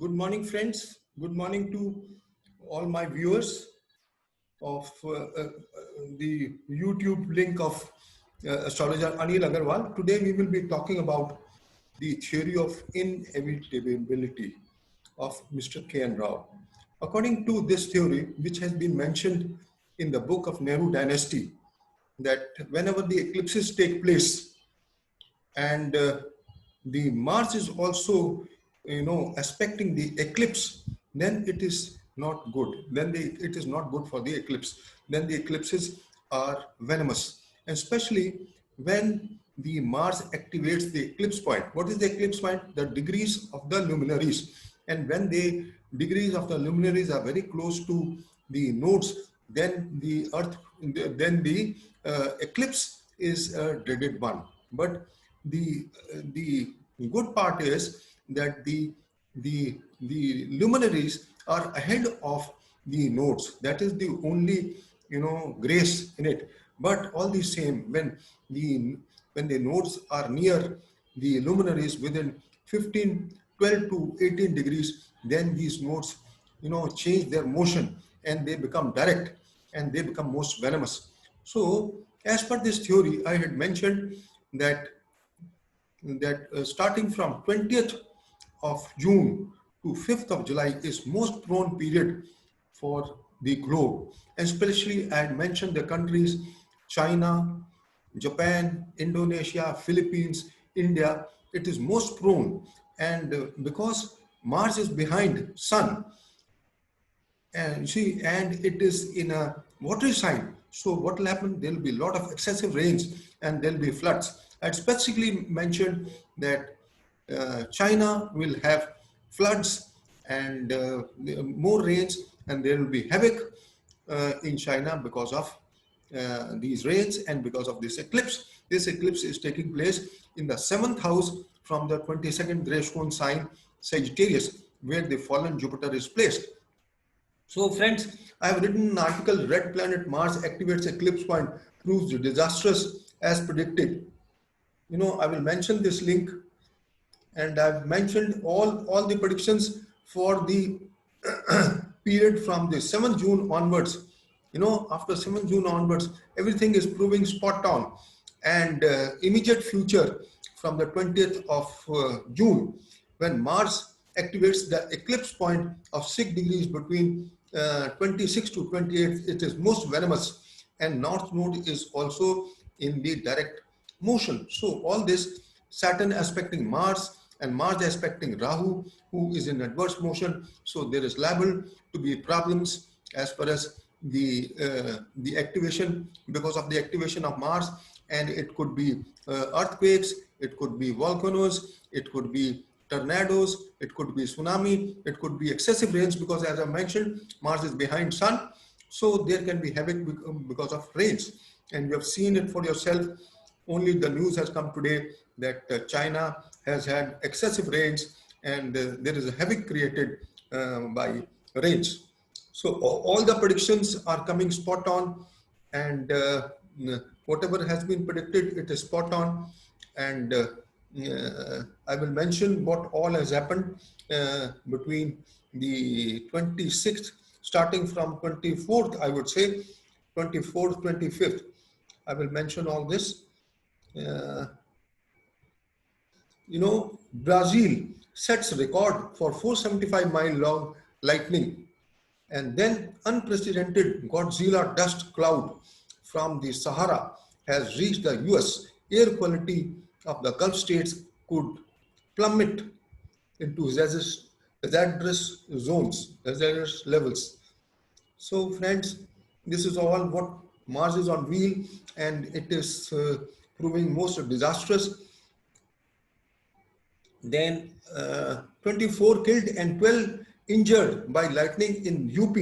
Good morning, friends. Good morning to all my viewers of the YouTube link of Astrologer Anil Aggarwala. Today we will be talking about the theory of inevitability of Mr. K.N. Rao. According to this theory, which has been mentioned in the book of Nehru Dynasty, that whenever the eclipses take place, and the Mars is also, aspecting the eclipse, then it is not good. It is not good for the eclipse. Then the eclipses are venomous, and especially when the Mars activates the eclipse point. What is the eclipse point? The degrees of the luminaries. And when the degrees of the luminaries are very close to the nodes, then the Earth, then the eclipse is a dreaded one. But the good part is that the luminaries are ahead of the nodes. That is the only grace in it. But all the same, when the nodes are near the luminaries within 15, 12 to 18 degrees, then these nodes change their motion and they become direct and they become most venomous. So as per this theory, I had mentioned that starting from 20th of June to 5th of July is most prone period for the globe. Especially I had mentioned the countries China, Japan, Indonesia, Philippines, India. It is most prone, and because Mars is behind Sun, and it is in a watery sign. So what will happen? There will be a lot of excessive rains and there will be floods. I specifically mentioned that China will have floods and more rains, and there will be havoc in China because of these rains and because of this eclipse. This eclipse is taking place in the 7th house from the 22nd Gresham sign Sagittarius, where the fallen Jupiter is placed. So friends, I have written an article, Red Planet Mars activates eclipse point, proves disastrous as predicted. I will mention this link, and I've mentioned all the predictions for the period from the 7th June onwards. After 7th June onwards, everything is proving spot on. And immediate future from the 20th of June, when Mars activates the eclipse point of 6 degrees between 26 to 28, it is most venomous, and North Node is also in the direct motion. So all this, Saturn aspecting Mars and Mars aspecting Rahu, who is in adverse motion. So there is liable to be problems as far as the activation, because of the activation of Mars, and it could be earthquakes, it could be volcanoes, it could be tornadoes, it could be tsunami, it could be excessive rains, because as I mentioned, Mars is behind Sun. So there can be havoc because of rains. And you have seen it for yourself. Only the news has come today that China has had excessive rains, and there is a havoc created by rains. So all the predictions are coming spot on, and whatever has been predicted, it is spot on. And I will mention what all has happened between the 26th, starting from 24th, I would say, 24th, 25th. I will mention all this. Brazil sets record for 475-mile long lightning, and then unprecedented Godzilla dust cloud from the Sahara has reached the US. Air quality of the Gulf states could plummet into hazardous zones, hazardous levels. So friends, this is all what Mars is on wheel, and it is proving most disastrous. Then 24 killed and 12 injured by lightning in UP.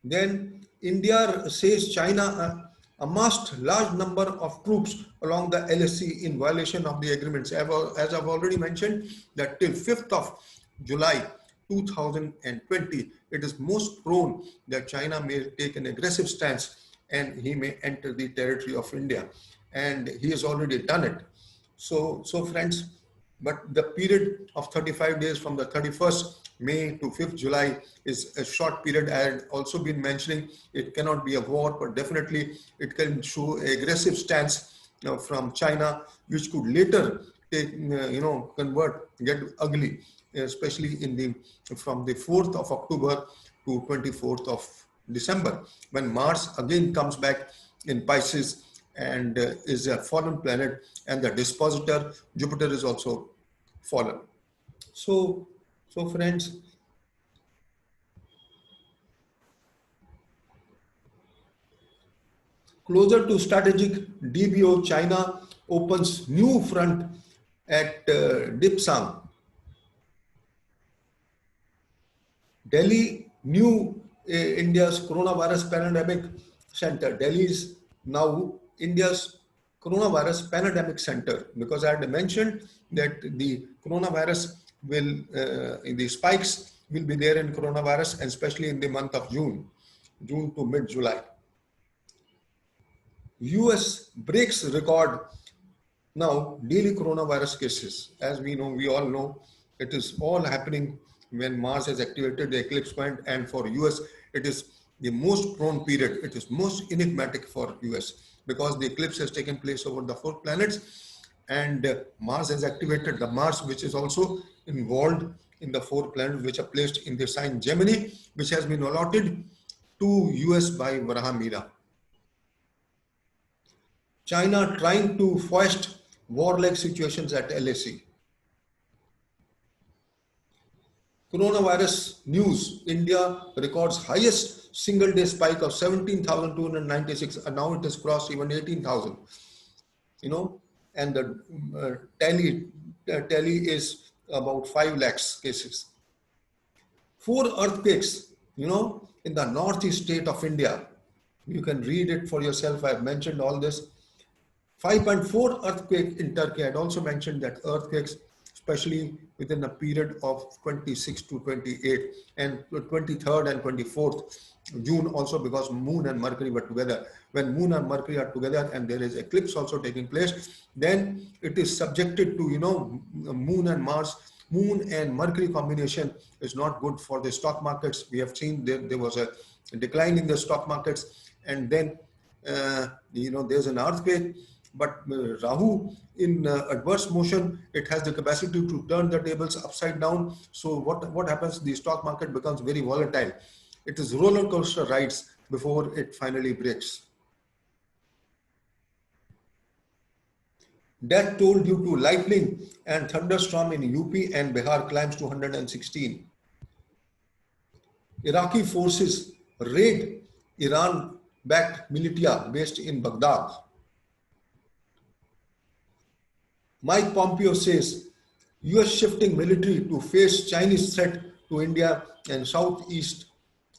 Then India says China amassed large number of troops along the LSC in violation of the agreements. As I've already mentioned, that till 5th of July 2020, it is most prone that China may take an aggressive stance and he may enter the territory of India. And he has already done it. So friends, But the period of 35 days from the 31st May to 5th July is a short period. I had also been mentioning it cannot be a war, but definitely it can show aggressive stance from China, which could later take, get ugly, especially in the from the 4th of October to 24th of December, when Mars again comes back in Pisces and is a fallen planet, and the dispositor Jupiter is also fallen. So, so friends, closer to strategic, DBO China opens new front at Dipsang. Delhi new India's coronavirus pandemic center. Delhi is now India's coronavirus pandemic center, because I had mentioned that the coronavirus will, the spikes will be there in coronavirus, and especially in the month of June to mid-July. US breaks record now daily coronavirus cases. As we know, we all know, it is all happening when Mars has activated the eclipse point, and for US, it is the most prone period. It is most enigmatic for US because the eclipse has taken place over the 4 planets, and Mars has activated the Mars, which is also involved in the 4 planets which are placed in the sign Gemini, which has been allotted to US by Varahamila. China trying to foist warlike situations at LAC. Coronavirus news. India records highest single day spike of 17,296, and now it has crossed even 18,000. And the tally is about 5 lakhs cases. 4 earthquakes, in the northeast state of India. You can read it for yourself. I've mentioned all this. 5.4 earthquake in Turkey. I'd also mentioned that earthquakes, especially within a period of 26 to 28 and 23rd and 24th June, also because Moon and Mercury were together. When Moon and Mercury are together and there is eclipse also taking place, then it is subjected to, Moon and Mars. Moon and Mercury combination is not good for the stock markets. We have seen there was a decline in the stock markets, and then, there's an earthquake. But Rahu in adverse motion, it has the capacity to turn the tables upside down. So what happens? The stock market becomes very volatile. It is roller coaster rides before it finally breaks. Death toll due to lightning and thunderstorm in UP and Bihar climbs to 116. Iraqi forces raid Iran-backed militia based in Baghdad. Mike Pompeo says US shifting military to face Chinese threat to India and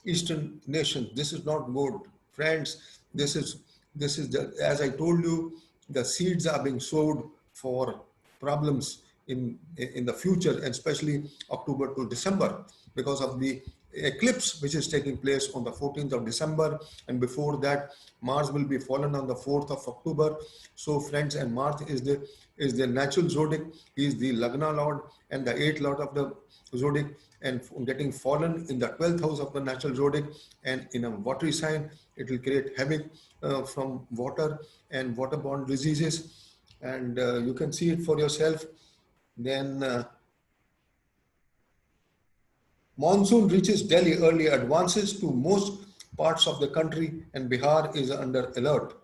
Eastern nations. This is not good, friends. This is as I told you, the seeds are being sowed for problems in the future, and especially October to December, because of the eclipse which is taking place on the 14th of December, and before that Mars will be fallen on the 4th of October. So friends, and Mars is the natural zodiac. He is the Lagna lord and the 8th lord of the zodiac, and getting fallen in the 12th house of the natural zodiac and in a watery sign, it will create havoc from water and waterborne diseases, and you can see it for yourself. Then monsoon reaches Delhi early, advances to most parts of the country, and Bihar is under alert.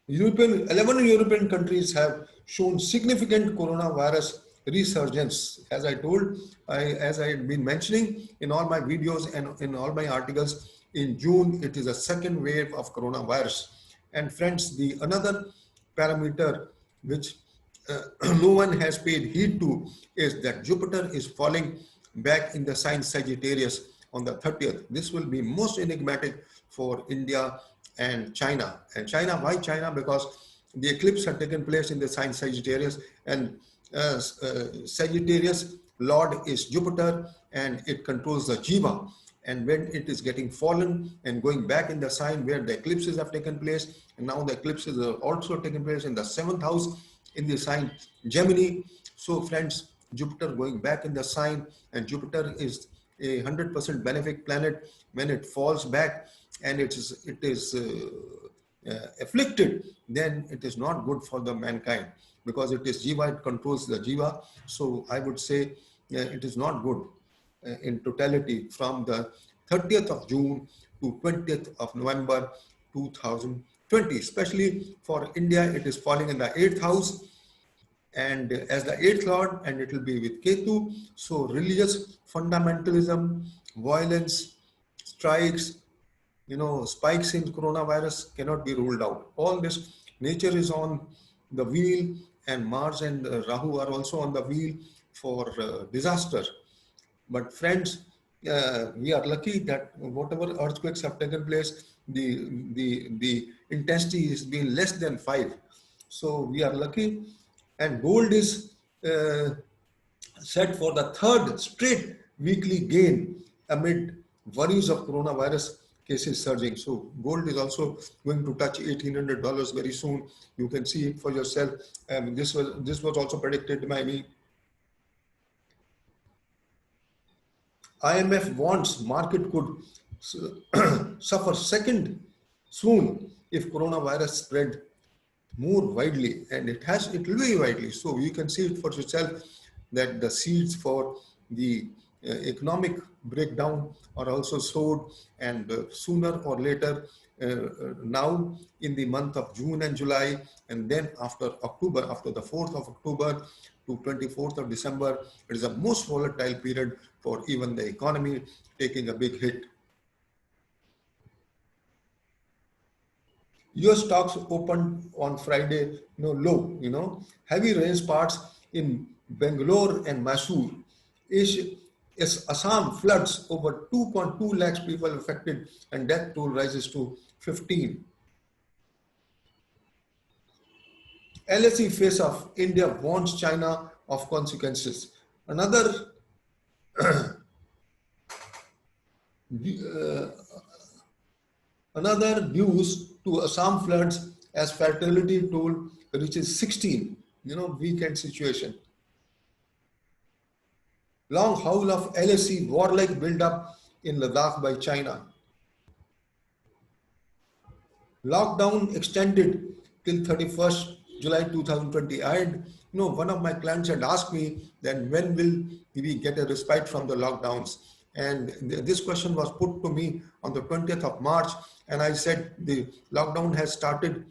11 European countries have shown significant coronavirus resurgence. As I told, as I had been mentioning in all my videos and in all my articles, in June, it is a second wave of coronavirus. And friends, the another parameter which no one has paid heed to is that Jupiter is falling back in the sign Sagittarius on the 30th. This will be most enigmatic for India and China. And China, why China? Because the eclipse had taken place in the sign Sagittarius, and Sagittarius Lord is Jupiter, and it controls the Jiva. And when it is getting fallen and going back in the sign where the eclipses have taken place, and now the eclipses are also taking place in the 7th house, in the sign Gemini. So friends, Jupiter going back in the sign, and Jupiter is a 100% benefic planet. When it falls back and it is afflicted, then it is not good for the mankind, because it is Jiva, it controls the Jiva. So I would say it is not good in totality from the 30th of June to 20th of November 2020. Especially for India, it is falling in the 8th house and as the 8th lord, and it will be with Ketu. So religious fundamentalism, violence, strikes, spikes in coronavirus cannot be ruled out. All this, nature is on the wheel, and Mars and Rahu are also on the wheel for disaster. But friends, we are lucky that whatever earthquakes have taken place, the intensity is being less than 5. So we are lucky, and gold is set for the third straight weekly gain amid worries of coronavirus cases surging. So gold is also going to touch $1,800 very soon. You can see it for yourself. This was also predicted by me. IMF warns market could suffer second soon if coronavirus spread more widely, and it will be widely. So you can see it for yourself that the seeds for the economic breakdown are also sowed, and sooner or later, now in the month of June and July, and then after October, after the 4th of October to 24th of December, it is a most volatile period for even the economy taking a big hit. US stocks opened on Friday, low, heavy rain sparks in Bangalore and Mysore. Assam floods, over 2.2 lakhs people affected, and death toll rises to 15. LSE face off, India warns China of consequences. Another news to Assam floods as fatality toll reaches 16. Weekend situation. Long howl of LSE warlike build-up in Ladakh by China. Lockdown extended till 31st July 2020. One of my clients had asked me then when will we get a respite from the lockdowns? And this question was put to me on the 20th of March, and I said the lockdown has started.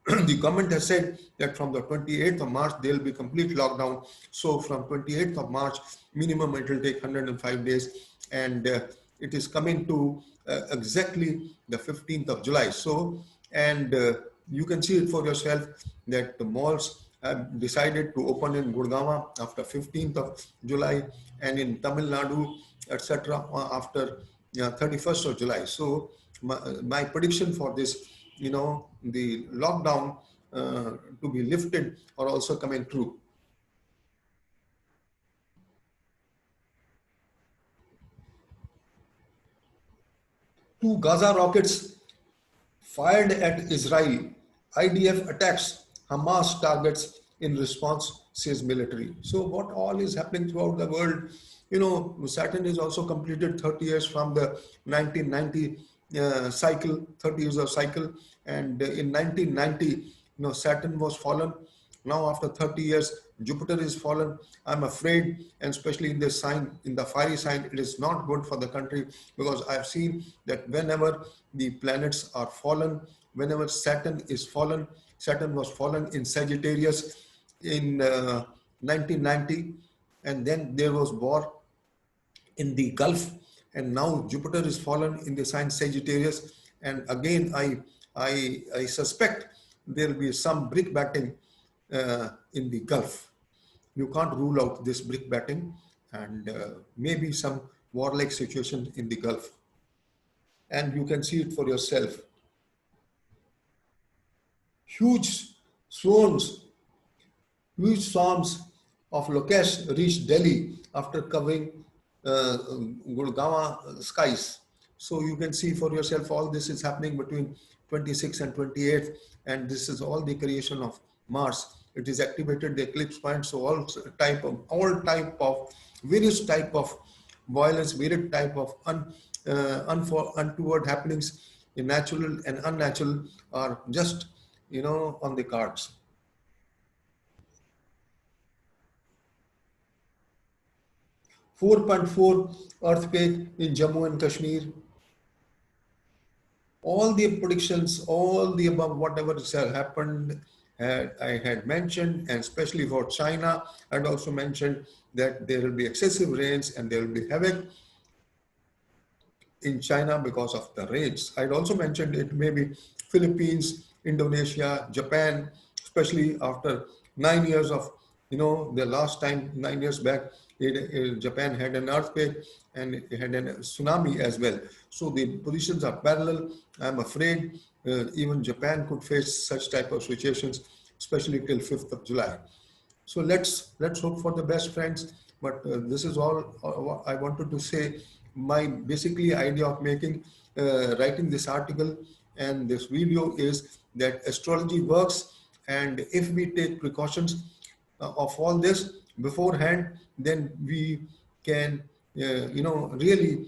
The government has said that from the 28th of March there will be complete lockdown. So from 28th of March minimum it will take 105 days, and it is coming to exactly the 15th of July. So, and you can see it for yourself that the malls have decided to open in Gurgaon after 15th of July, and in Tamil Nadu, etc. after 31st of July. So my prediction for this, the lockdown to be lifted are also coming true. Two Gaza rockets fired at Israel. IDF attacks Hamas targets in response, says military. So what all is happening throughout the world? Saturn is also completed 30 years from the 1990 cycle, 30 years of cycle. And in 1990, Saturn was fallen. Now after 30 years, Jupiter is fallen. I'm afraid, and especially in this sign, in the fiery sign, it is not good for the country, because I've seen that whenever the planets are fallen, whenever Saturn is fallen, Saturn was fallen in Sagittarius in 1990, and then there was war in the Gulf, and now Jupiter is fallen in the sign Sagittarius, and again I suspect there will be some brick batting in the Gulf. You can't rule out this brick batting, and maybe some warlike situation in the Gulf. And you can see it for yourself. Huge swarms of locusts reached Delhi after covering Gurgaon skies. So you can see for yourself all this is happening between 26th and 28th, and this is all the creation of Mars. It is activated the eclipse point, so all type of various type of violence, various type of untoward happenings, in natural and unnatural, are just on the cards. 4.4 earthquake in Jammu and Kashmir. All the predictions, all the above, whatever has happened, I had mentioned, and especially for China, I had also mentioned that there will be excessive rains and there will be havoc in China because of the rains. I'd also mentioned it may be Philippines, Indonesia, Japan, especially after 9 years of, the last time 9 years back, Japan had an earthquake and it had a tsunami as well. So the positions are parallel. I'm afraid even Japan could face such type of situations, especially till 5th of July. So let's hope for the best, friends. But this is all I wanted to say. My basically idea of writing this article and this video is that astrology works, and if we take precautions of all this beforehand, then we can, really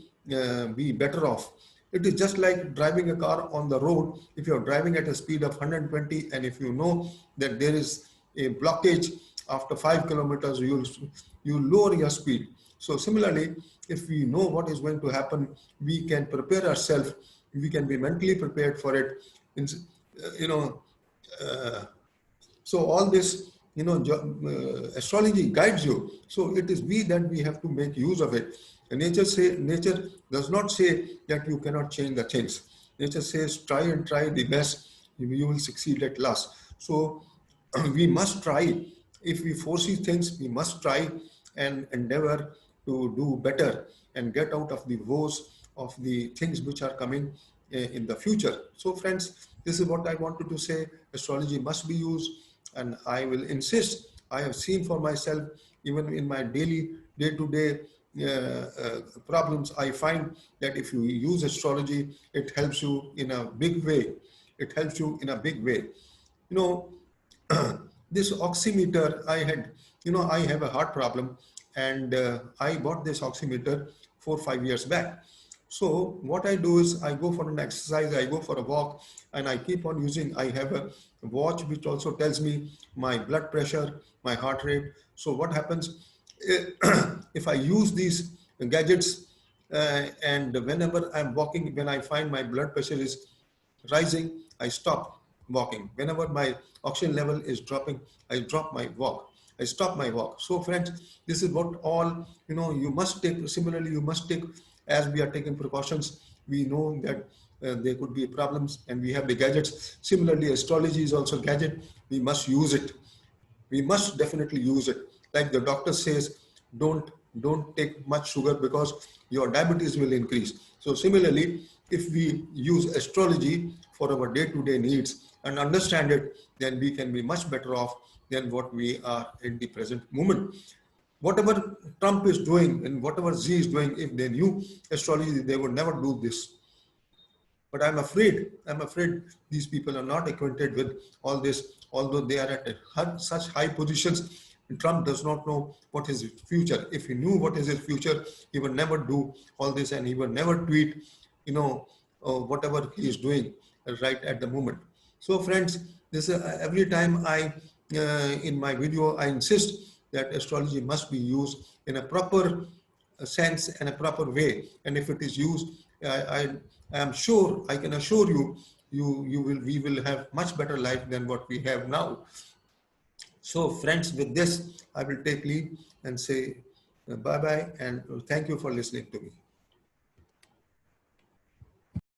be better off. It is just like driving a car on the road. If you're driving at a speed of 120, and if you know that there is a blockage after 5 kilometers, you lower your speed. So similarly, if we know what is going to happen, we can prepare ourselves. We can be mentally prepared for it. You know, uh, so all this, astrology guides you. So it is we have to make use of it. And nature does not say that you cannot change the things. Nature says try and try the best, you will succeed at last. So we must try. If we foresee things, we must try and endeavor to do better and get out of the woes of the things which are coming in the future. So friends, this is what I wanted to say. Astrology must be used, and I will insist. I have seen for myself, even in my daily day-to-day problems, I find that if you use astrology, it helps you in a big way. It helps you in a big way. You know, this oximeter I have a heart problem, and I bought this oximeter 4 or 5 years back. So what I do is I go for an exercise, I go for a walk, and I keep on using. I have a watch which also tells me my blood pressure, my heart rate. So what happens if I use these gadgets, and whenever I'm walking, when I find my blood pressure is rising, I stop walking. Whenever my oxygen level is dropping, I drop my walk. I stop my walk. So friends, this is what all, you must take. Similarly, you must take, as we are taking precautions, we know that there could be problems, and we have the gadgets. Similarly, astrology is also a gadget. We must use it. We must definitely use it. Like the doctor says, don't take much sugar because your diabetes will increase. So similarly, if we use astrology for our day-to-day needs and understand it, then we can be much better off than what we are in the present moment. Whatever Trump is doing and whatever Z is doing, if they knew astrology, they would never do this. But I'm afraid these people are not acquainted with all this, although they are at such high positions. Trump does not know what is his future. If he knew what is his future, he would never do all this, and he would never tweet, whatever he is doing right at the moment. So friends, this every time in my video, I insist that astrology must be used in a proper sense and a proper way. And if it is used, I am sure, I can assure you, we will have much better life than what we have now. So friends, with this, I will take leave and say bye-bye, and thank you for listening to me.